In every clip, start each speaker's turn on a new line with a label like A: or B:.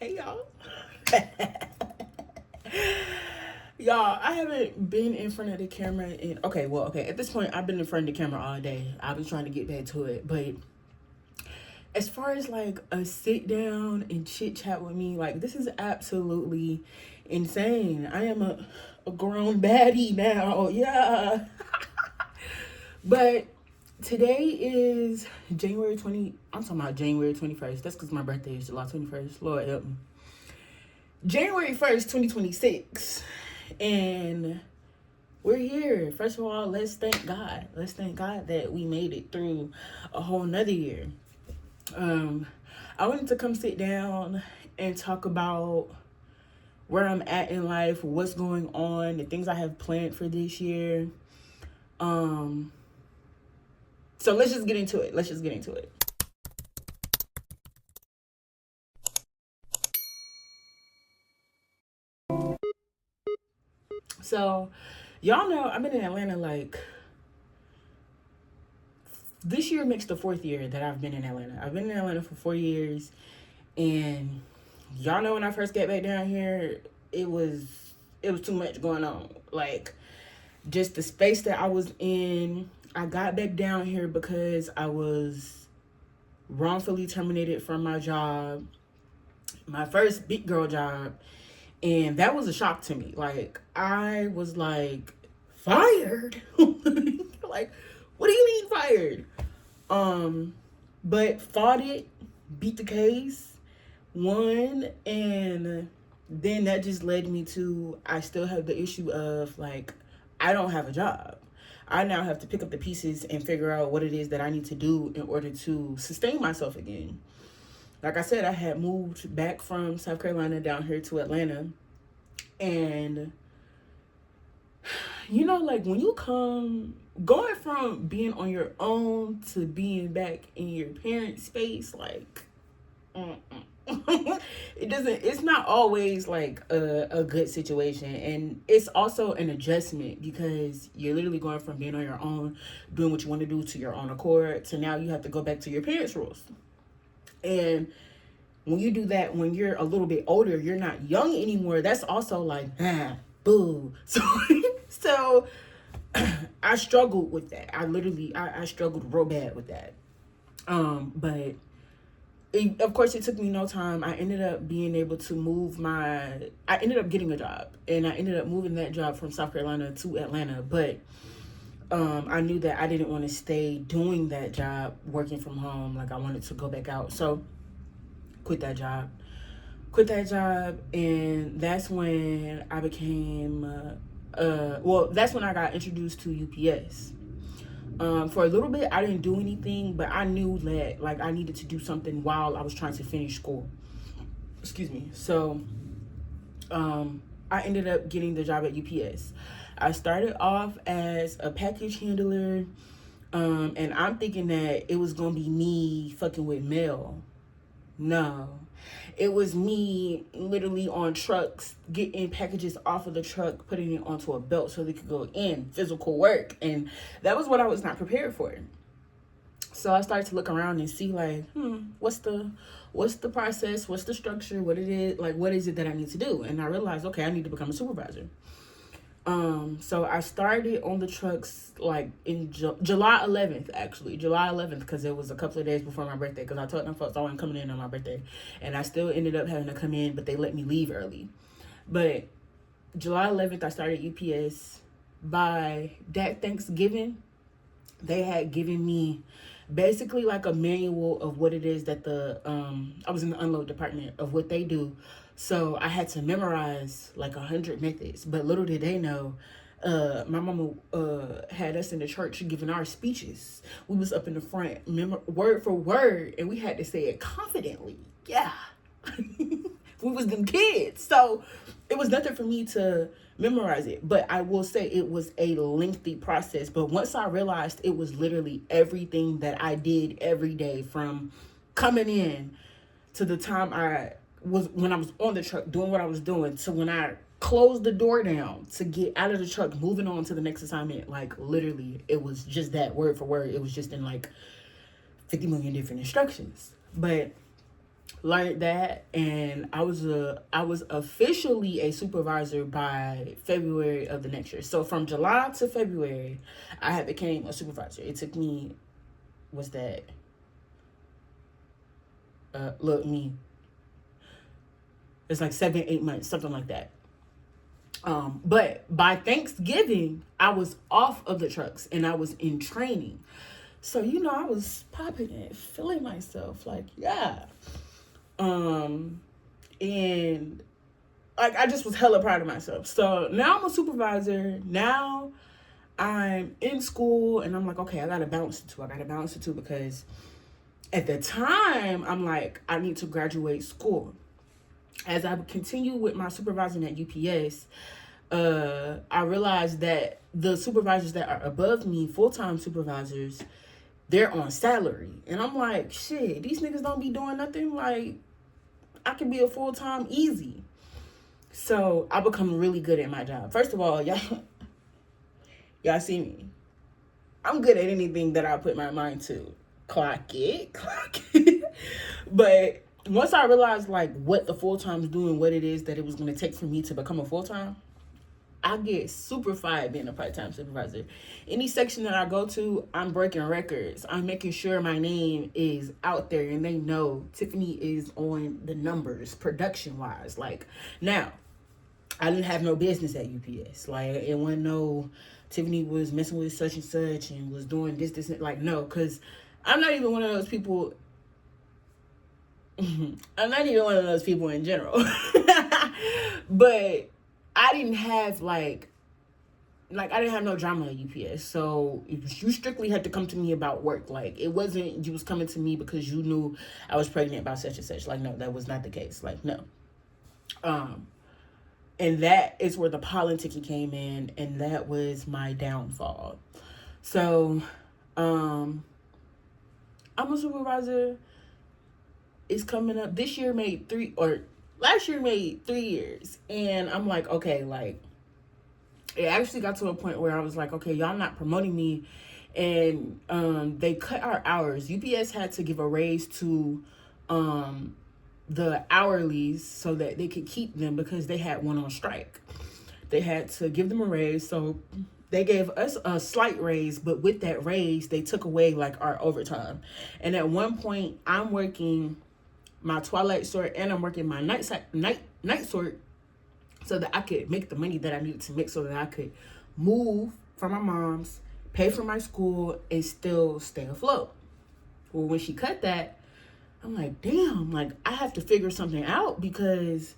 A: Hey y'all. Y'all, I haven't been in front of the camera in okay, at this point I've been in front of the camera all day. I've been trying to get back to it. But as far as like a sit down and chit chat with me, like this is absolutely insane. I am a grown baddie now. Yeah. But today is January 20. I'm talking about January 21st. That's because my birthday is July 21st. Lord help me. January 1st, 2026. And we're here. First of all, let's thank God. Let's thank God that we made it through a whole nother year. I wanted to come sit down and talk about where I'm at in life, what's going on, the things I have planned for this year. So let's just get into it. So, y'all know I've been in Atlanta like this year makes the fourth year that I've been in Atlanta. I've been in Atlanta for 4 years, and y'all know when I first got back down here, it was too much going on. Like just the space that I was in. I got back down here because I was wrongfully terminated from my job, my first big girl job, and that was a shock to me. Like I was like, fired? Like, what do you mean fired? But fought it, beat the case, won, and then that just led me to I still have the issue of like I don't have a job. I now have to pick up the pieces and figure out what it is that I need to do in order to sustain myself again. Like I said, I had moved back from South Carolina down here to Atlanta, and like when you come going from being on your own to being back in your parents' space, like it's not always like a good situation. And it's also an adjustment because you're literally going from being on your own, doing what you want to do to your own accord, to now you have to go back to your parents' rules. And when you do that, when you're a little bit older, you're not young anymore. That's also like, boo. So I struggled with that. I struggled real bad with that. But of course, it took me no time. I ended up being able to I ended up getting a job, and I ended up moving that job from South Carolina to Atlanta. But I knew that I didn't want to stay doing that job, working from home. Like I wanted to go back out. So quit that job. And that's when I became, that's when I got introduced to UPS. For a little bit, I didn't do anything, but I knew that like I needed to do something while I was trying to finish school. Excuse me. So, I ended up getting the job at UPS. I started off as a package handler, and I'm thinking that it was gonna be me fucking with mail. No. It was me literally on trucks, getting packages off of the truck, putting it onto a belt so they could go in, physical work. And that was what I was not prepared for. So I started to look around and see like, what's the process? What's the structure? What is it that I need to do? And I realized, okay, I need to become a supervisor. So I started on the trucks like in July 11th, actually. July 11th, because it was a couple of days before my birthday, because I told them folks I wasn't coming in on my birthday. And I still ended up having to come in, but they let me leave early. But July 11th, I started UPS. By that Thanksgiving, they had given me basically like a manual of what it is that I was in the unload department of what they do. So I had to memorize like 100 methods, but little did they know, my mama had us in the church giving our speeches. We was up in the front, word for word, and we had to say it confidently. Yeah. We was them kids. So it was nothing for me to memorize it. But I will say it was a lengthy process. But once I realized it was literally everything that I did every day, from coming in to the time when I was on the truck doing what I was doing, to when I closed the door down to get out of the truck, moving on to the next assignment, like literally it was just that word for word. It was just in like 50 million different instructions. But learned that, and I was officially a supervisor by February of the next year. So from July to February, I had became a supervisor. It took me, was that look me, it's like 7-8 months, something like that. But by Thanksgiving, I was off of the trucks and I was in training. So, I was popping it, feeling myself like, yeah. And like, I just was hella proud of myself. So now I'm a supervisor. Now I'm in school and I'm like, okay, I gotta balance the two because at the time I'm like, I need to graduate school. As I continue with my supervising at UPS, I realized that the supervisors that are above me, full-time supervisors, they're on salary. And I'm like, shit, these niggas don't be doing nothing. Like, I can be a full-time easy. So I become really good at my job. First of all, y'all see me. I'm good at anything that I put my mind to. Clock it. But once I realized like what the full-time's doing, what it is that it was going to take for me to become a full-time, I get super fired being a part-time supervisor. Any section that I go to, I'm breaking records. I'm making sure my name is out there and they know Tiffany is on the numbers production-wise. Like, now, I didn't have no business at UPS. Like, it wasn't no Tiffany was messing with such and such and was doing this, like, no, because I'm not even one of those people. I'm not even one of those people in general. But I didn't have like I didn't have no drama at UPS. So you strictly had to come to me about work. Like, it wasn't you was coming to me because you knew I was pregnant about such and such. Like, no, that was not the case. Like, no. And that is where the politicking came in, and that was my downfall. So, I'm a supervisor. It's coming up. This year last year made 3 years. And I'm like, okay, like, it actually got to a point where I was like, okay, y'all not promoting me. And they cut our hours. UPS had to give a raise to the hourlies so that they could keep them because they had one on strike. They had to give them a raise. So they gave us a slight raise, but with that raise, they took away like our overtime. And at one point, I'm working my twilight sort and I'm working my night sort so that I could make the money that I needed to make so that I could move from my mom's, pay for my school, and still stay afloat. Well, when she cut that, I'm like, damn, like, I have to figure something out because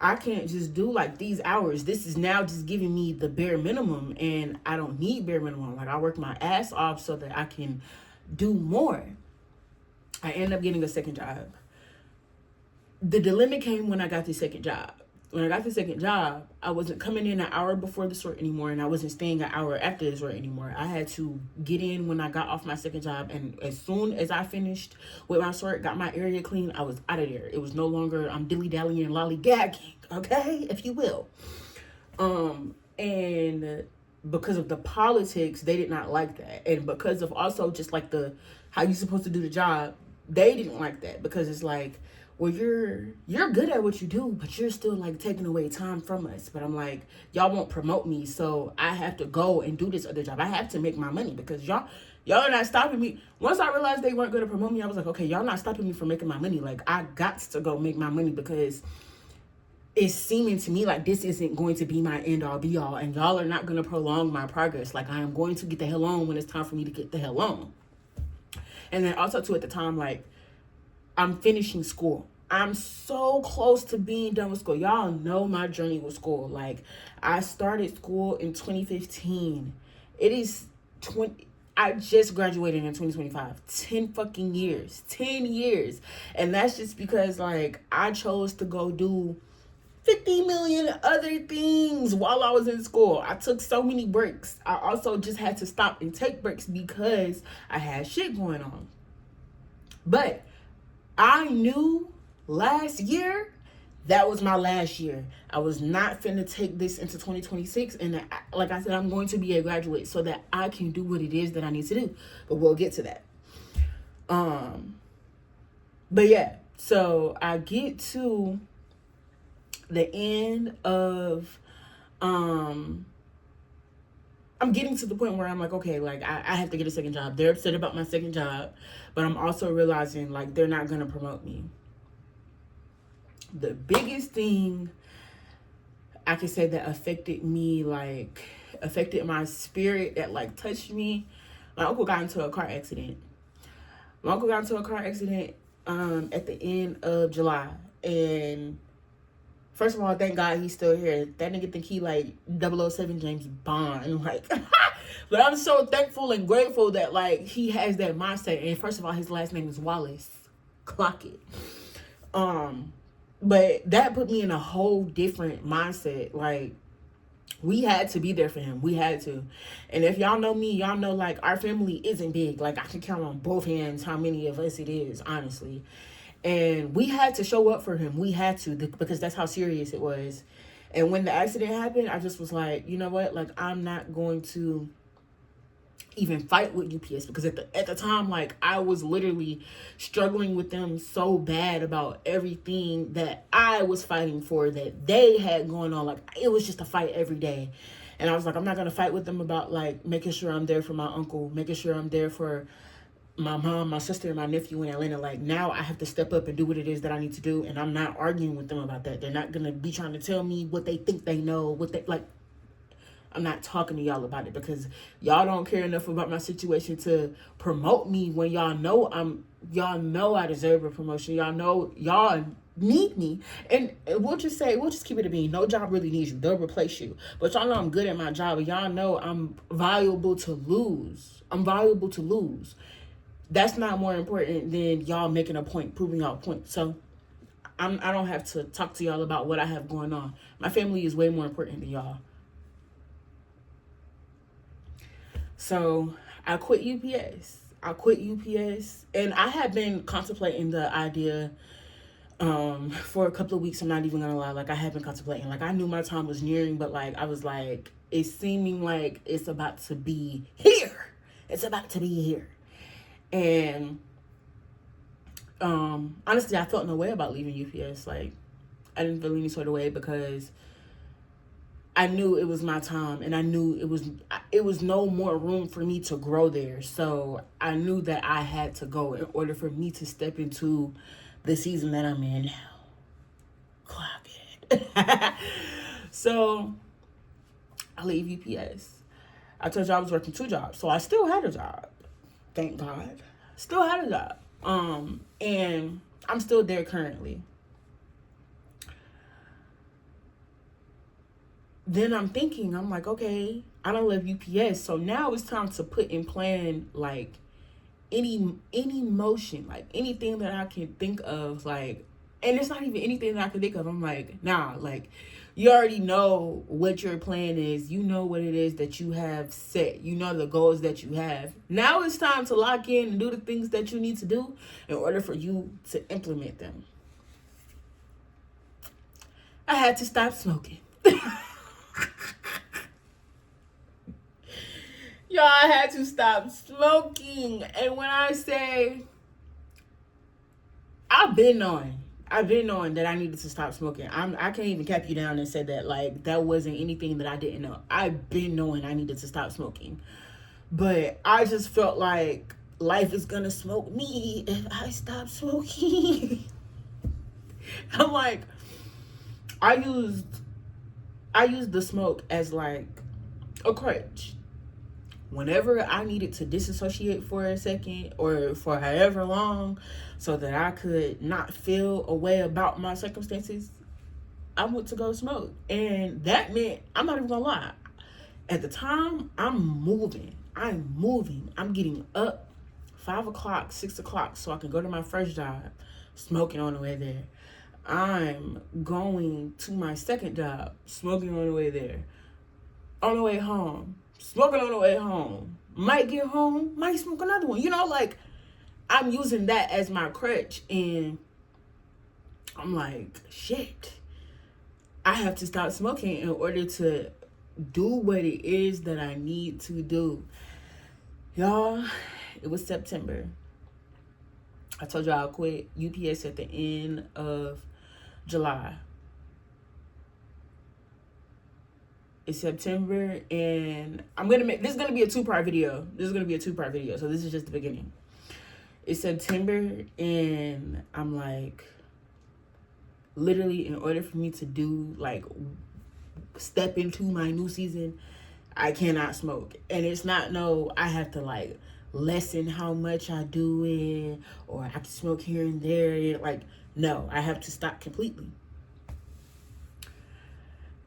A: I can't just do like these hours. This is now just giving me the bare minimum, and I don't need bare minimum. Like, I work my ass off so that I can do more. I end up getting a second job. The dilemma came when I got the second job. When I got the second job, I wasn't coming in an hour before the sort anymore, and I wasn't staying an hour after the sort anymore. I had to get in when I got off my second job, and as soon as I finished with my sort, got my area clean, I was out of there. It was no longer, I'm dilly-dallying, lollygagging, okay, if you will. And because of the politics, they did not like that. And because of also just like how you supposed to do the job, they didn't like that because it's like, well, you're good at what you do, but you're still like taking away time from us. But I'm like, y'all won't promote me, so I have to go and do this other job. I have to make my money because y'all are not stopping me. Once I realized they weren't going to promote me, I was like, okay, y'all not stopping me from making my money. Like, I got to go make my money because it's seeming to me like this isn't going to be my end all be all, and y'all are not going to prolong my progress. Like, I am going to get the hell on when it's time for me to get the hell on. And then also too, at the time, like, I'm finishing school. I'm so close to being done with school. Y'all know my journey with school. Like, I started school in 2015. It is I just graduated in 2025. 10 fucking years. 10 years. And that's just because, like, I chose to go do 50 million other things while I was in school. I took so many breaks. I also just had to stop and take breaks because I had shit going on. But I knew last year that was my last year. I was not finna take this into 2026. And like I said, I'm going to be a graduate so that I can do what it is that I need to do. But we'll get to that. But yeah, So I get to the end of, I'm getting to the point where I'm like, okay, like I have to get a second job. They're upset about my second job, but I'm also realizing like they're not gonna promote me. The biggest thing I can say that affected me, like affected my spirit, that like touched me. My uncle got into a car accident. My uncle got into a car accident at the end of July, and first of all, thank God he's still here. That nigga think he like 007 James Bond, like. But I'm so thankful and grateful that like he has that mindset. And first of all, his last name is Wallace. Clock it. But that put me in a whole different mindset. Like, we had to be there for him. We had to. And if y'all know me, y'all know like our family isn't big. Like, I can count on both hands how many of us it is, honestly. And we had to show up for him. We had to, because that's how serious it was. And when the accident happened, I just was like, you know what? Like, I'm not going to even fight with UPS, because at the time, like, I was literally struggling with them so bad about everything that I was fighting for, that they had going on. Like, it was just a fight every day. And I was like, I'm not going to fight with them about like making sure I'm there for my uncle, making sure I'm there for my mom, my sister, and my nephew in Atlanta. Like, now I have to step up and do what it is that I need to do. And I'm not arguing with them about that. They're not going to be trying to tell me what they think they know, what they like. I'm not talking to y'all about it, because y'all don't care enough about my situation to promote me when y'all know I deserve a promotion. Y'all know y'all need me. And we'll just keep it a bean. No job really needs you. They'll replace you. But y'all know I'm good at my job, and y'all know I'm valuable to lose. That's not more important than y'all making a point, proving y'all a point. So I don't have to talk to y'all about what I have going on. My family is way more important than y'all. So I quit UPS. And I had been contemplating the idea for a couple of weeks. I'm not even gonna lie. Like, I have been contemplating. Like, I knew my time was nearing, but like I was like, it's seeming like it's about to be here. And honestly, I felt no way about leaving UPS. Like, I didn't feel any sort of way, because I knew it was my time, and I knew it was no more room for me to grow there. So I knew that I had to go in order for me to step into the season that I'm in now. Clock it. So I leave UPS. I told you I was working 2 jobs, so I still had a job. Thank God. Still had a job. And I'm still there currently. Then I'm thinking, I'm like, okay, I don't love UPS. So now it's time to put in plan, like, any motion, like anything that I can think of, like, and it's not even anything that I can think of. I'm like, nah, like, you already know what your plan is. You know what it is that you have set. You know the goals that you have. Now it's time to lock in and do the things that you need to do in order for you to implement them. I had to stop smoking. Y'all, I had to stop smoking. And when I say, I've been knowing that I needed to stop smoking. I can't even cap you down and say that like that wasn't anything that I didn't know. I've been knowing I needed to stop smoking. But I just felt like life is gonna smoke me if I stop smoking. I'm like, I used the smoke as like a crutch. Whenever I needed to disassociate for a second or for however long so that I could not feel a way about my circumstances, I went to go smoke. And that meant, I'm not even gonna lie, at the time, I'm moving. I'm getting up 5 o'clock, 6 o'clock so I can go to my first job, smoking on the way there. I'm going to my second job, smoking on the way there. On the way home, smoking on the way home. Might get home, might smoke another one. You know, like, I'm using that as my crutch. And I'm like, shit. I have to stop smoking in order to do what it is that I need to do. Y'all, it was September. I told you I'll quit UPS at the end of July. It's September, and this is gonna be a 2-part video. So this is just the beginning. It's September, and I'm like, literally, in order for me to do, like, step into my new season, I cannot smoke. And it's not I have to, like, lessen how much I do it, or I have to smoke here and there. Like, no, I have to stop completely.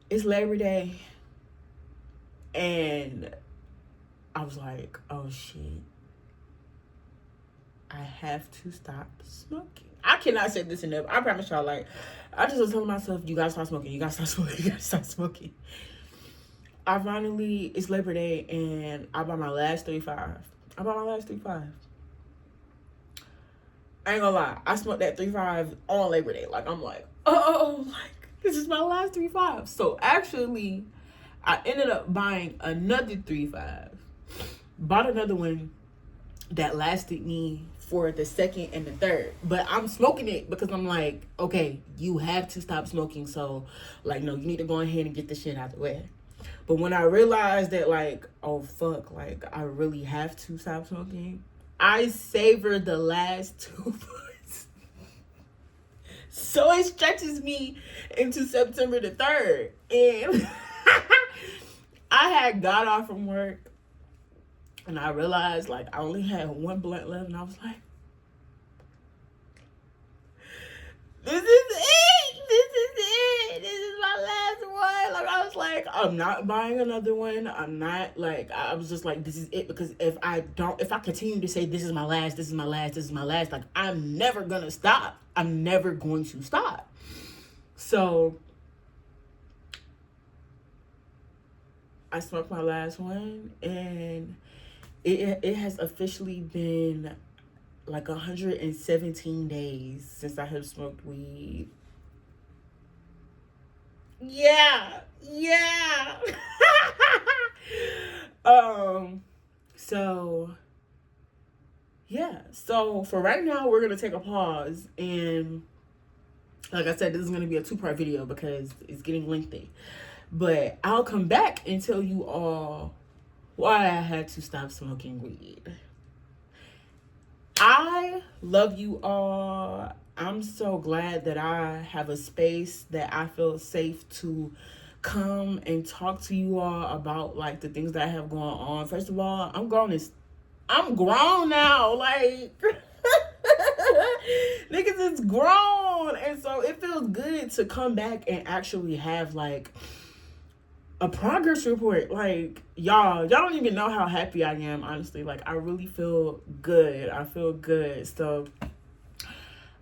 A: It's Labor Day, and I was like, oh shit, I have to stop smoking. I cannot say this enough. I promise y'all, like, I just was telling myself, you gotta stop smoking, you gotta stop smoking, you gotta stop smoking. It's Labor Day, and I bought my last 3.5. I ain't gonna lie, I smoked that 3.5 on Labor Day. Like, I'm like, oh, like, this is my last 3.5. So actually, I ended up buying another 3.5. Bought another one that lasted me for the second and the third. But I'm smoking it because I'm like, okay, you have to stop smoking. So, like, no, you need to go ahead and get this shit out the way. But when I realized that, like, oh, fuck, like, I really have to stop smoking, I savored the last 2 months. So it stretches me into September the 3rd. And I had got off from work, and I realized, like, I only had 1 blunt left, and I was like, this is it. This is my last one. Like, I was like, I'm not buying another one. I was just like, this is it. Because if I continue to say, this is my last, like, I'm never going to stop. I'm never going to stop. So I smoked my last one, and it has officially been like 117 days since I have smoked weed. Yeah. So yeah. So for right now, we're gonna take a pause, and like I said, this is gonna be a 2-part video because it's getting lengthy. But I'll come back and tell you all why I had to stop smoking weed. I love you all. I'm so glad that I have a space that I feel safe to come and talk to you all about, like, the things that I have going on. First of all, I'm grown now. Like, niggas is grown. And so it feels good to come back and actually have, like, a progress report. Like, y'all don't even know how happy I am, honestly. Like, I really feel good. So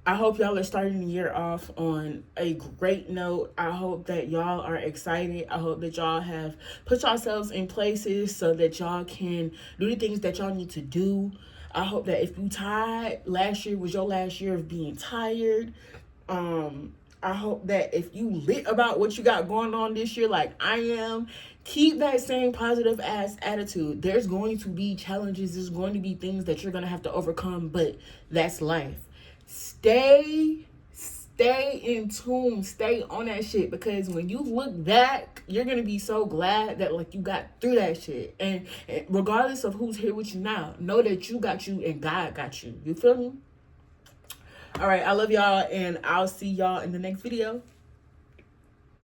A: I hope y'all are starting the year off on a great note. I hope that y'all are excited. I hope that y'all have put yourselves in places so that y'all can do the things that y'all need to do. I hope that if you tired, last year was your last year of being tired. I hope that if you lit about what you got going on this year, like I am, keep that same positive ass attitude. There's going to be challenges. There's going to be things that you're going to have to overcome, but that's life. Stay in tune. Stay on that shit, because when you look back, you're going to be so glad that, like, you got through that shit. And regardless of who's here with you now, know that you got you and God got you. You feel me? All right, I love y'all, and I'll see y'all in the next video.